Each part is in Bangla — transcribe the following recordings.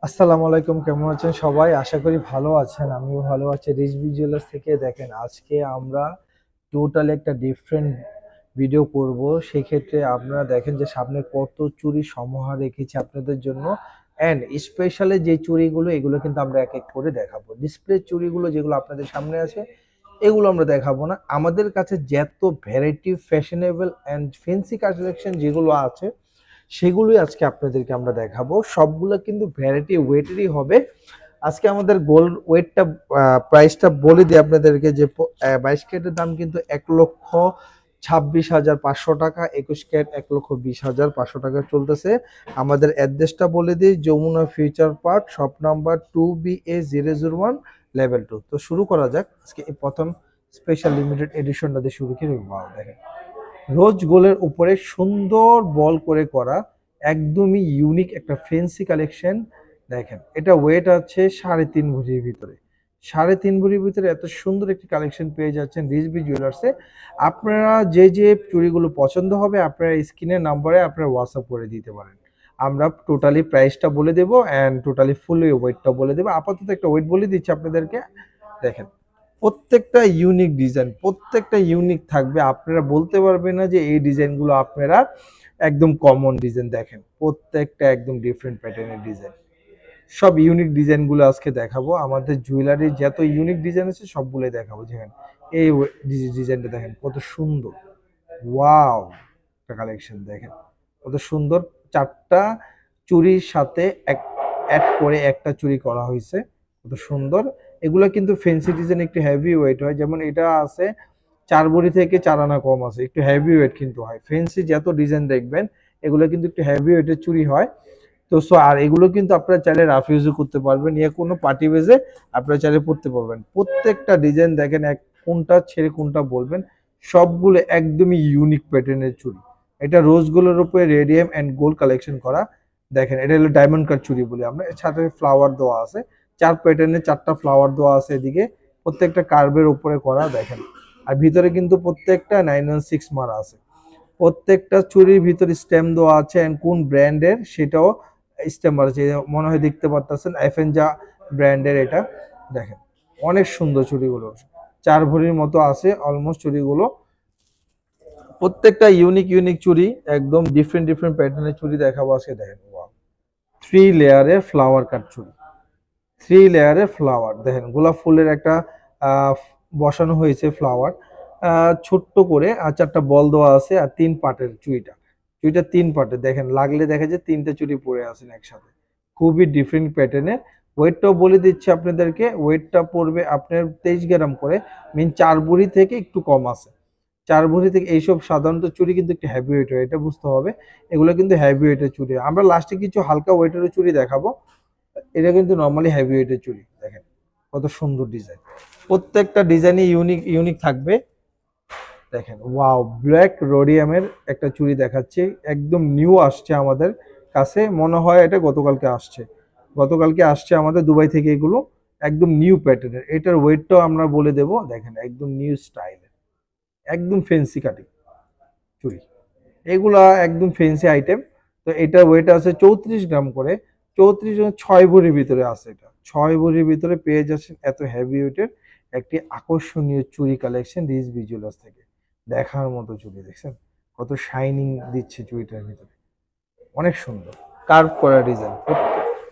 আসসালামু আলাইকুম, কেমন আছেন সবাই? আশা করি ভালো আছেন। আমিও ভালো আছি। রিজভি জুয়েলার্স থেকে দেখেন, আজকে আমরা টোটালি একটা ডিফারেন্ট ভিডিও করব। সেক্ষেত্রে আপনারা দেখেন যে সামনে কত চুরি সমাহার রেখেছি আপনাদের জন্য। অ্যান্ড স্পেশালি যে চুড়িগুলো, এগুলো কিন্তু আমরা এক এক করে দেখাবো। ডিসপ্লে চুড়িগুলো যেগুলো আপনাদের সামনে আছে, এগুলো আমরা দেখাবো না। আমাদের কাছে যত variety, fashionable and fancy collection যেগুলো আছে, সেগুলোই আজকে আপনাদেরকে আমরা দেখাবো। সবগুলো কিন্তু ভ্যারাইটি ওয়েটেরই হবে। আজকে আমাদের গোল্ড ওয়েটটা, প্রাইসটা বলে দিই আপনাদেরকে যে 22 ক্যারেটের দাম কিন্তু 1,26,500 টাকা, 21 ক্যারেট 1,20,500 টাকা চলতেছে। আমাদের অ্যাড্রেসটা বলে দিই, Jamuna future park, shop number 2BA001 level 2। তো শুরু করা যাক। আজকে এই প্রথম স্পেশাল লিমিটেড এডিশনটা দিয়ে শুরু করি। দেখেন, রোজ গোলের উপরে সুন্দর বল করে করা, একদমই ইউনিক একটা ফেন্সি কালেকশন। দেখেন, এটা ওয়েট আছে 3.5 ভরির ভিতরে। 3.5 ভরির ভিতরে এত সুন্দর একটি কালেকশন পেয়ে যাচ্ছেন রিজভি জুয়েলার্সে। আপনারা যে যে চুড়িগুলো পছন্দ হবে, আপনারা স্ক্রিনের নাম্বারে আপনারা হোয়াটসঅ্যাপ করে দিতে পারেন। আমরা টোটালি প্রাইসটা বলে দেবো অ্যান্ড টোটালি ফুলি ওয়েটটা বলে দেবো। আপাতত একটা ওয়েট বলে দিচ্ছি আপনাদেরকে। দেখেন, প্রত্যেকটা ইউনিক ডিজাইন, প্রত্যেকটা ইউনিক থাকবে। আপনারা বলতে পারবেন না যে এই ডিজাইনগুলো আপনারা একদম কমন ডিজাইন। দেখেন, প্রত্যেকটা একদম ডিফারেন্ট প্যাটার্নের ডিজাইন। সব ইউনিক ডিজাইনগুলো আজকে দেখাবো। আমাদের জুয়েলারির যত ইউনিক ডিজাইন আছে সবগুলোই দেখাবো। দেখেন, এই ডিজাইনটা দেখেন কত সুন্দর। ওয়াও, একটা কালেকশন দেখেন কত সুন্দর। 4টা চুড়ির সাথে এক অ্যাড করে একটা চুড়ি করা হয়েছে, কত সুন্দর। এগুলো কিন্তু ফেন্সি ডিজাইন, একটু হেভি ওয়েট হয়। যেমন এটা আছে 4 ভরি থেকে 4 আনা কম আছে, একটু হেভি ওয়েট কিন্তু হয়। ফেন্সি যত ডিজাইন দেখবেন, এগুলো কিন্তু একটু হেভি ওয়েটের চুড়ি হয়। তো আর এগুলো কিন্তু আপনারা চাইলে রাফ ইউজও করতে পারবেন, ইয়ে কোনো পার্টি বেজে আপনারা চাইলে পড়তে পারবেন। প্রত্যেকটা ডিজাইন দেখেন, এক কোনটা ছেড়ে কোনটা বলবেন। সবগুলো একদমই ইউনিক প্যাটার্নের চুড়ি। এটা রোজ গোল্ডের উপরে রেডিয়াম এন্ড গোল্ড কালেকশন করা। দেখেন, এটা হলো ডায়মন্ড কাট চুড়ি বলি আমরা। এর সাথে ফ্লাওয়ার দেওয়া আছে, 4 প্যাটার্নের 4টা ফ্লাওয়ার দেওয়া আছে এদিকে, প্রত্যেকটা কার্ভের উপরে করা। দেখেন, আর ভিতরে কিন্তু প্রত্যেকটা 916 মারা আছে। প্রত্যেকটা চুড়ির ভিতরে স্ট্যাম্প দেওয়া আছে, এন্ড কোন ব্র্যান্ডের সেটাও স্ট্যাম্প আছে। মনে হয় দেখতে পারতেছেন এফএনজা ব্র্যান্ডের এটা। দেখেন, অনেক সুন্দর চুড়িগুলো, 4 ভরির মতো আছে অলমোস্ট চুড়িগুলো। প্রত্যেকটা ইউনিক ইউনিক চুড়ি, একদম ডিফারেন্ট ডিফারেন্ট প্যাটার্নের চুড়ি দেখাবো আজকে। দেখেন, ওয়াও, 3 লেয়ারের ফ্লাওয়ার কাট চুড়ি। 3 লেয়ারের ফ্লাওয়ার দেখেন, গোলাপ ফুলের একটা বসানো হয়েছে ফ্লাওয়ার ছোট্ট করে। আর 4টা বল দেওয়া আছে, আর 3 পার্টের চুড়িটা। চুড়িটা 3 পার্টের। দেখেন, লাগলে দেখা যায় 3টে চুড়ি পরে আছেন একসাথে। খুবই ডিফারেন্ট প্যাটার্নের। ওয়েটটাও বলে দিচ্ছি আপনাদেরকে, ওয়েটটা পড়বে আপনার 23 গ্রাম করে। মিন 4 ভরি থেকে একটু কম আছে। 4 ভরি থেকে। এইসব সাধারণত চুড়ি কিন্তু একটু হেভি ওয়েট হয়, এটা বুঝতে হবে। এগুলো কিন্তু হেভি ওয়েটের চুড়ি। আমরা লাস্টে কিছু হালকা ওয়েটের চুড়ি দেখাবো। এটা কিন্তু নর্মালি হেভি ওয়েটের চুড়ি। দেখেন, কত সুন্দর ডিজাইন। প্রত্যেকটা ডিজাইনই ইউনিক ইউনিক থাকবে। দেখেন, ওয়াও, ব্ল্যাক রোডিয়ামের একটা চুড়ি দেখাচ্ছি, একদম নিউ আসছে আমাদের কাছে। মনে হয় এটা গতকালকে আসছে, গতকালকে আসছে আমাদের দুবাই থেকে। এগুলো একদম নিউ প্যাটার্নের। এটার ওয়েটটাও আমরা বলে দেব। দেখেন, একদম নিউ স্টাইলের, একদম ফেন্সি কাটিং চুড়ি। এগুলা একদম ফেন্সি আইটেম। তো এটার ওয়েট আছে 34 গ্রাম করে। 34, 6 ভরির ভিতরে আছে। এটা 6 ভরির ভিতরে পেয়ে যাচ্ছেন এত হেভি ওয়েটের একটি আকর্ষণীয় চুড়ি কালেকশন রিজভি জুয়েলার্স থেকে। দেখার মতো চুড়ি, দেখছেন কত শাইনিং দিচ্ছে চুড়িটার ভিতরে, অনেক সুন্দর। কার্ভ করা ডিজাইন,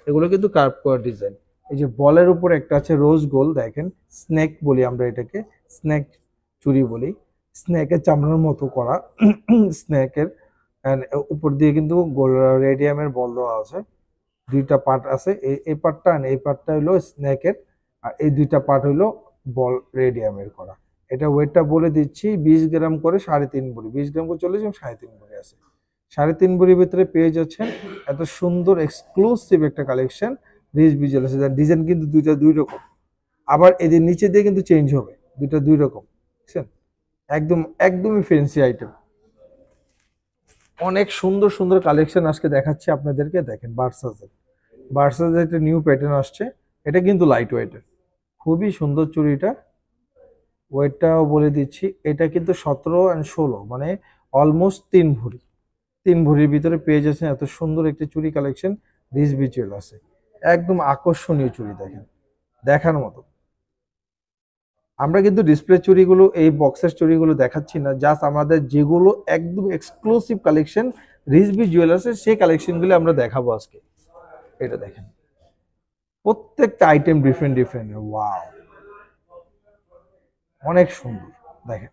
এগুলো কিন্তু কার্ভ করা ডিজাইন। এই যে বলের উপর একটা আছে রোজ গোল্ড, দেখেন স্নেক বলি আমরা এটাকে, স্নেক চুড়ি বলি। স্নেকের চামড়ার মতো করা স্নেকের উপর দিয়ে কিন্তু রেডিয়ামের বল দেওয়া আছে। 2টা পার্ট আছে, এই পার্টটা আর এই পার্টটা হলো স্নেকের, আর এই 2টা পার্ট হলো বল রেডিয়ামের করা। এটা ওয়েটটা বলে দিচ্ছি, 20 গ্রাম করে 3.5 ভরি। 20 গ্রাম করে চলে যাবে, 3.5 ভরি আছে। 3.5 ভরির ভিতরে পেয়ে যাচ্ছেন এত সুন্দর এক্সক্লুসিভ একটা কালেকশন রিজভি জুয়েলার্স। যার ডিজাইন কিন্তু দুইটা দুই রকম। আবার এদের নিচে দিয়ে কিন্তু চেঞ্জ হবে, দুইটা দুই রকম। বুঝছেন, একদম একদমই ফ্যান্সি আইটেম। অনেক সুন্দর সুন্দর কালেকশন আজকে দেখাচ্ছি আপনাদেরকে। দেখেন, ভার্সাজের একটা নিউ প্যাটার্ন আসছে। এটা কিন্তু লাইট ওয়েটের, খুবই সুন্দর চুড়িটা। ওয়েটটাও বলে দিচ্ছি, এটা কিন্তু 17 and 16, মানে অলমোস্ট 3 ভরি। 3 ভরির ভিতরে পেয়ে যাচ্ছেন এত সুন্দর একটি চুড়ি কালেকশন রিজভি জুয়েলার্সে। একদম আকর্ষণীয় চুড়ি দেখেন, দেখার মতো। আমরা কিন্তু ডিসপ্লে চুড়িগুলো, এই বক্সের চুড়িগুলো দেখাচ্ছি না, জাস্ট আমাদের যেগুলো একদম এক্সক্লুসিভ কালেকশন রিজভি জুয়েলার্সের, সেই কালেকশনগুলো আমরা দেখাবো আজকে। এটা দেখেন, প্রত্যেকটা আইটেম ডিফারেন্ট ডিফারেন্ট। ওয়াও, অনেক সুন্দর। দেখেন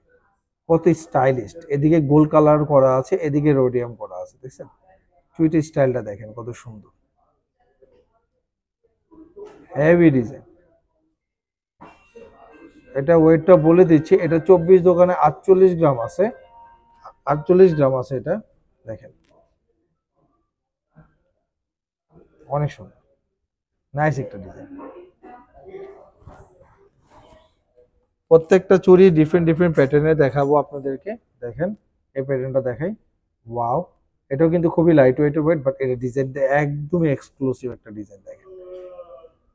কত স্টাইলিশ, এদিকে গোল্ড কালার করা আছে, এদিকে রোডিয়াম করা আছে, দেখছেন চুইটের স্টাইলটা দেখেন কত সুন্দর, হেভি ডিজাইন। এটা ওয়েটটা বলে দিচ্ছি, এটা 24 দোকানে 48 গ্রাম আছে, 48 গ্রাম আছে এটা। দেখেন অনেক সুন্দর, নাইস একটা ডিজাইন। প্রত্যেকটা চুড়ি ডিফারেন্ট ডিফারেন্ট প্যাটার্নে দেখাবো আপনাদেরকে। দেখেন এই প্যাটার্নটা দেখাই, ওয়াও। এটাও কিন্তু খুবই লাইট ওয়েট, বাট এটা ডিজাইনটা একদমই এক্সক্লুসিভ একটা ডিজাইন। দেখেন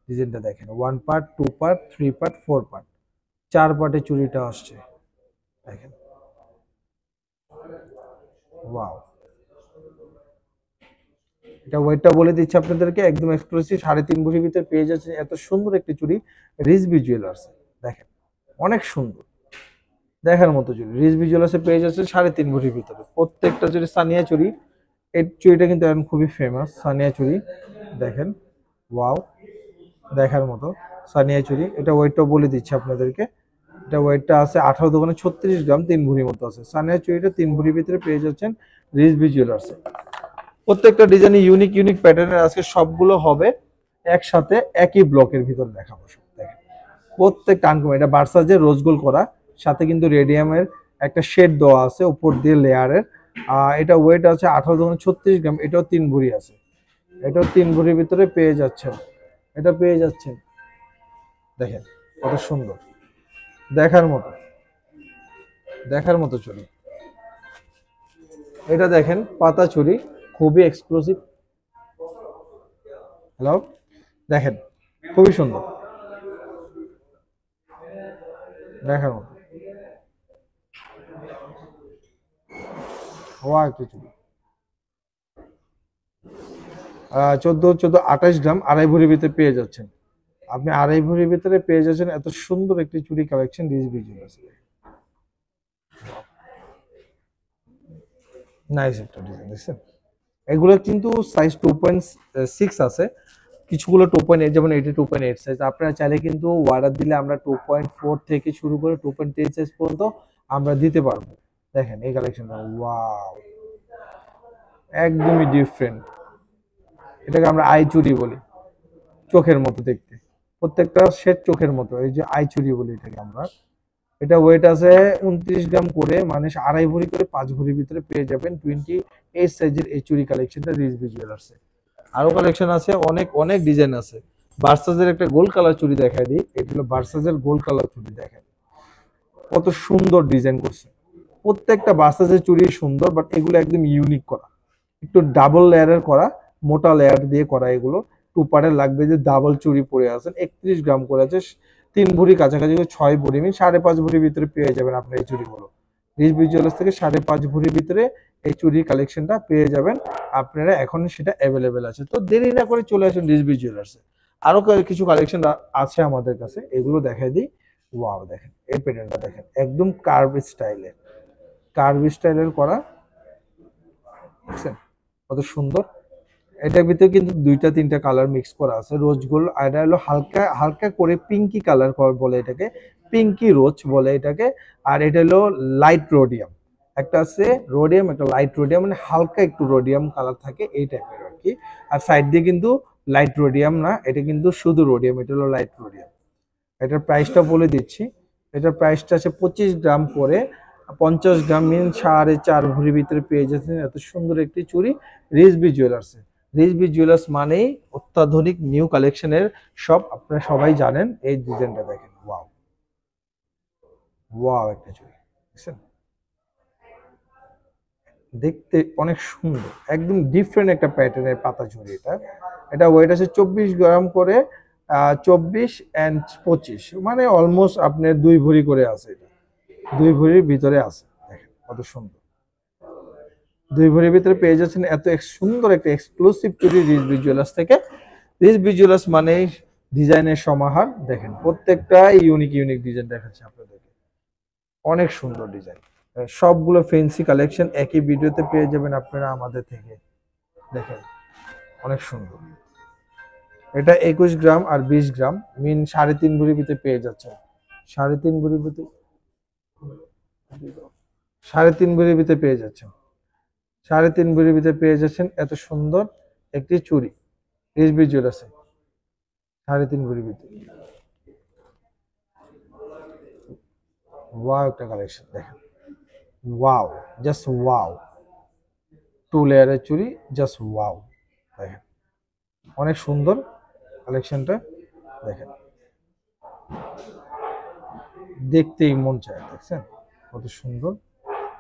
ডিজাইনটা দেখেন, 1 পার্ট, 2 পার্ট, 3 পার্ট, 4 পার্ট, 4 পার্টে চুড়িটা আসছে। দেখেন ওয়াও। এটা ওয়েটটা বলে দিচ্ছি আপনাদেরকে, একদম এক্সক্লুসিভ 3.5 ভরির ভিতরে পেয়ে যাচ্ছে এত সুন্দর একটি চুড়ি রিজভি জুয়েলার্স। দেখেন অনেক সুন্দর, দেখার মতো চুড়ি রিজভি জুয়েলার্সে পেয়ে যাচ্ছে 3.5 ভরির ভিতরে। প্রত্যেকটা চুড়ি সানিয়া চুড়ি, এই চুড়িটা কিন্তু এখন খুবই ফেমাস সানিয়া চুড়ি। দেখেন ওয়াও, দেখার মতো সানিয়া চুড়ি। এটা ওয়েটটা বলে দিচ্ছি আপনাদেরকে, এটা ওয়েটটা আছে 18 দোকানে 36 গ্রাম, 3 ভরির মতো আছে। সানিয়া চুড়িটা 3 ভরির ভিতরে পেয়ে যাচ্ছেন রিজভি জুয়েলার্সে। প্রত্যেকটা ডিজাইনে ইউনিক ইউনিক প্যাটার্নের আজকে সবগুলো হবে একসাথে একই ব্লকের ভিতর দেখাবো সব। দেখেন প্রত্যেকটা আনকমন, এটা বার্সাজের রোজ গোল্ড করা, সাথে কিন্তু রেডিয়ামের একটা শেড দেওয়া আছে উপর দিয়ে লেয়ারের। এটা ওয়েট আছে 18.36 গ্রাম, এটাও 3 ভরি আছে, এটাও 3 ভরির ভিতরে পেয়ে যাচ্ছেন, এটা পেয়ে যাচ্ছেন। দেখেন কত সুন্দর, দেখার মতো, দেখার মতো চুড়ি। এটা দেখেন পাতা চুড়ি, খুবই এক্সক্লুসিভ। হ্যালো, দেখেন খুবই সুন্দর, দেখার মতো। ওয়া একটু চুড়ি 14 14 28 গ্রাম, 2.5 ভরির ভিতরে পেয়ে যাচ্ছেন। আপনি 2.5 ভরির ভিতরে পেয়ে যাচ্ছেন এত সুন্দর একটি চুড়ি কালেকশন রিজভি জুয়েলার্স। নাইস একটা ডিজাইন দেখছেন। এগুলো কিন্তু সাইজ 2.6 আছে, কিছুগুলো 2.8, যেমন এটি 2.8 সাইজ। আপনারা চাইলে কিন্তু অর্ডার দিলে আমরা 2.4 থেকে শুরু করে 2.10 সাইজ পর্যন্ত আমরা দিতে পারবো। দেখেন এই কালেকশনটা, ওয়াও, একদমই ডিফারেন্ট। এটাকে আমরা আই চুড়ি বলি, চোখের মতো দেখতে, প্রত্যেকটা সেট চোখের মতো, এই যে আই চুড়ি বলি এটাকে আমরা। এটা ওয়েট আছে 29 গ্রাম করে, মানে 2.5 ভরি করে 5 ভরির ভিতরে পেয়ে যাবেন 28 সাইজের এই চুড়ি কালেকশনটা রিজভি জুয়েলার্সে। আরো কালেকশন আছে, অনেক অনেক ডিজাইন আছে। ভার্সাজের একটা গোল্ড কালার চুড়ি দেখাই দিই, এটা হলো ভার্সাজের গোল্ড কালার চুড়ি। দেখেন কত সুন্দর ডিজাইন করছে, প্রত্যেকটা ভার্সাজের চুড়ি সুন্দর, বাট এগুলো একদম ইউনিক করা, একটু ডাবল লেয়ারের করা, মোটা লেয়ার দিয়ে করা। এগুলো 2 পার্টের লাগবে, যে ডাবল চুড়ি পরে আছেন। 31 গ্রাম করে আছে, 3 ভরি কাছাকাছি, 6 ভরি, 5.5 ভরির ভিতরে পেয়ে যাবেন আপনার এই চুড়িগুলো রিজভি জুয়েলার্স থেকে। 5.5 ভরির ভিতরে এই চুড়ির কালেকশনটা পেয়ে যাবেন আপনারা, এখন সেটা অ্যাভেলেবেল আছে। তো দেরি না করে চলে আসুন রিজভি জুয়েলার্সে। আরো কিছু কালেকশন আছে আমাদের কাছে, এগুলো দেখাই দিই। ওয়াও, দেখেন এই প্যাটার্নটা দেখেন, একদম কার্ভ স্টাইলের করা, দেখছেন কত সুন্দর। এটার ভিতরে কিন্তু 2টা 3টা কালার মিক্স করা আছে, রোজ গোল্ড, আর এটা হলো হালকা হালকা করে পিঙ্কি কালার বলে এটাকে, পিঙ্কি রোজ বলে এটাকে। আর এটা হলো লাইট রোডিয়াম, একটা আছে রোডিয়াম, একটা লাইট রোডিয়াম, মানে হালকা একটু রোডিয়াম কালার থাকে এই টাইপের আর কি। আর সাইড দিয়ে কিন্তু লাইট রোডিয়াম না, এটা কিন্তু শুধু রোডিয়াম, এটা হলো লাইট রোডিয়াম। এটার প্রাইসটা বলে দিচ্ছি, এটার প্রাইসটা আছে 25 গ্রাম করে, 50 গ্রাম মিন 4.5 ভরির ভিতরে পেয়ে যাচ্ছেন এত সুন্দর একটি চুড়ি রিজভি জুয়েলার্সে। রিজভি জুয়েলার্স মানেই অত্যাধুনিক নিউ কালেকশনের সব, আপনারা সবাই জানেন। এই ডিজাইনটা দেখেন, ওয়াও, ওয়াও একটা চুড়ি দেখছেন, দেখতে অনেক সুন্দর, একদম ডিফারেন্ট একটা প্যাটার্নের পাতা চুড়ি। এটা এটা ওয়েট আছে 24 গ্রাম করে, 24 and 25, মানে অলমোস্ট আপনার 2 ভরি করে আছে। এটা 2 ভরির ভিতরে আছে, দেখেন কত সুন্দর। 2 ভরির ভিতরে পেয়ে যাচ্ছেন এত সুন্দর একটা এক্সক্লুসিভ চুড়ি রিজভি জুয়েলার্স থেকে। রিজভি জুয়েলার্স মানে ডিজাইনের সমাহার। দেখেন প্রত্যেকটা ইউনিক ইউনিক ডিজাইন দেখাচ্ছে আপনাদেরকে, অনেক সুন্দর ডিজাইন, সবগুলো ফ্যান্সি কালেকশন একই ভিডিওতে পেয়ে যাবেন আপনারা আমাদের থেকে। দেখেন অনেক সুন্দর, এটা 21 গ্রাম আর 20 গ্রাম মিন 3.5 ভরি ভিতরে পেয়ে যাচ্ছেন। 3.5 ভরি ভিতরে 3.5 ভরির ভিতরে পেয়ে যাচ্ছেন। 3.5 ভরির ভিতরে পেয়ে যাচ্ছেন এত সুন্দর একটি চুড়ি রিজভি জুয়েলার্সে। 3.5 ভরির ভিতরে ওয়াও একটা কালেকশন দেখেন, ওয়াও, জাস্ট ওয়াও। 2 লেয়ারের চুড়ি, জাস্ট ওয়াও। দেখেন অনেক সুন্দর কালেকশনটা, দেখেন দেখতেই মন চায়। দেখছেন কত সুন্দর।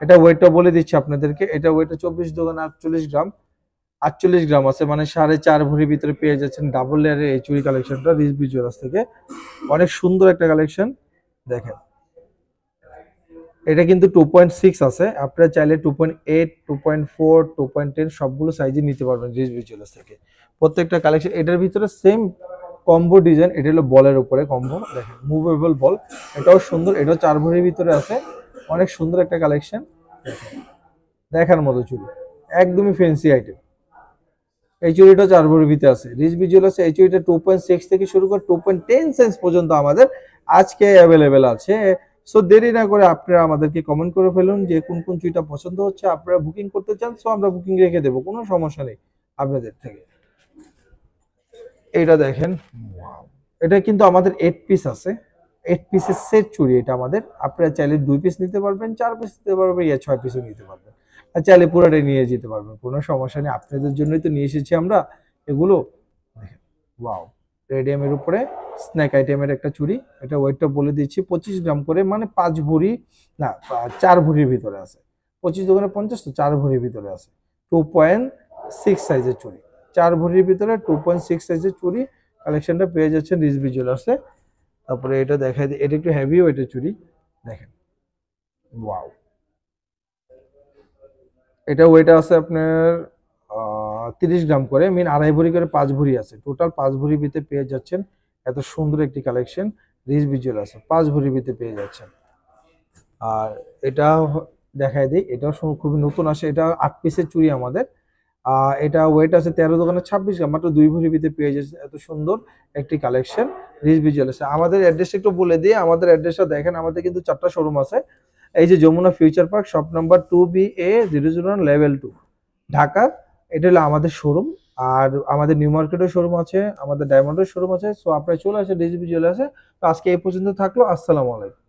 এটা ওয়েটটা বলে দিচ্ছি আপনাদেরকে, এটা ওয়েটটা 24 দোকান 48 গ্রাম, 48 গ্রাম আছে, মানে 4.5 ভরির ভিতরে পেয়ে যাচ্ছেন ডাবল লেয়ারের এই চুড়ি কালেকশনটা রিজভি জুয়েলার্স থেকে। অনেক সুন্দর একটা কালেকশন দেখেন। এটা কিন্তু 2.6 আছে, আপনারা চাইলে 2.8, 2.4, 2.10 সবগুলো সাইজে নিতে পারবেন রিজভি জুয়েলার্স থেকে। প্রত্যেকটা কালেকশন এটার ভিতরে সেম কম্বো ডিজাইন, এটা হলো বলের উপরে কম্বো, দেখেন মুভেবল বল, এটাও সুন্দর, এটাও 4 ভরির ভিতরে আছে। অনেক সুন্দর একটা কালেকশন, দেখার মতো চুড়ি, একদমই ফ্যান্সি আইটেম। এই চুড়িটা 4 ভরির ভিতরে আছে রিজভি জুয়েলার্সে। এই চুড়িটা 2.6 থেকে শুরু করে 2.10 সাইজ পর্যন্ত আমাদের আজকে অ্যাভেলেবেল আছে। সো দেরি না করে আপনারা আমাদেরকে কমেন্ট করে ফেলুন যে কোন কোন চুড়িটা পছন্দ হচ্ছে, আপনারা বুকিং করতে চান, সো আমরা বুকিং রেখে দেবো, কোনো সমস্যা নেই আপনাদের থেকে। এটা দেখেন, wow! এটা কিন্তু আমাদের 8 পিস আছে, 8 পিসের সেট চুড়ি এটা আমাদের। আপনারা চাইলে 2 পিস নিতে পারবেন, 4 পিস নিতে পারবেন, ইয়া 6 পিসও নিতে পারবেন, আর চাইলে পুরোটাই নিয়ে যেতে পারবেন, কোনো সমস্যা নেই। আপনাদের জন্যই তো নিয়ে এসেছি আমরা এগুলো। দেখেন ওয়াও, রেডিয়ামের উপরে স্ন্যাক আইটেমের একটা চুড়ি। এটা ওয়েটটা বলে দিচ্ছি 25 গ্রাম করে, মানে 5 ভরি না, 4 ভরির ভিতরে আছে। 25 দোকানে 50, তো 4 ভরির ভিতরে আছে। 2.6 সাইজের চুড়ি, 4 ভরির ভিতরে 2.6 সাইজের চুড়ি কালেকশনটা পেয়ে যাচ্ছেন রিজভি জুয়েলার্সে। তারপরে এটা দেখাই দিই, এটা একটু হেভি ওয়েটের চুড়ি, দেখেন ওয়াও। এটা ওয়েট আছে আপনার 30 গ্রাম করে, মিন 2.5 ভরি করে 5 ভরি আছে, টোটাল 5 ভরির ভিতরে পেয়ে যাচ্ছেন এত সুন্দর একটি কালেকশন রিজভি জুয়েলার্সে, 5 ভরির ভিতরে পেয়ে যাচ্ছেন। আর এটা দেখাই দিই, এটাও খুবই নতুন আসে, এটা 8 পিসের চুড়ি আমাদের। এটা ওয়েট আছে 13 দোকানে 26 গ্রাম, মাত্র 2 ভরি ভিতরে পেয়ে যাচ্ছে এত সুন্দর একটি কালেকশন রিজভি জুয়েলার্সে। আমাদের অ্যাড্রেসটা একটু বলে দিই, আমাদের অ্যাড্রেসটা দেখেন, আমাদের কিন্তু 4টা শোরুম আছে। এই যে Jamuna future park, shop number 2BA001 level 2, Dhaka. এটা হলো আমাদের শোরুম। আর আমাদের নিউ মার্কেটের শোরুম আছে, আমাদের ডায়মন্ডের শোরুম আছে। সো আপনারা চলে আসেন রিজভি জুয়েলার্সে। তো আজকে এই পর্যন্ত থাকলো, আসসালামু আলাইকুম।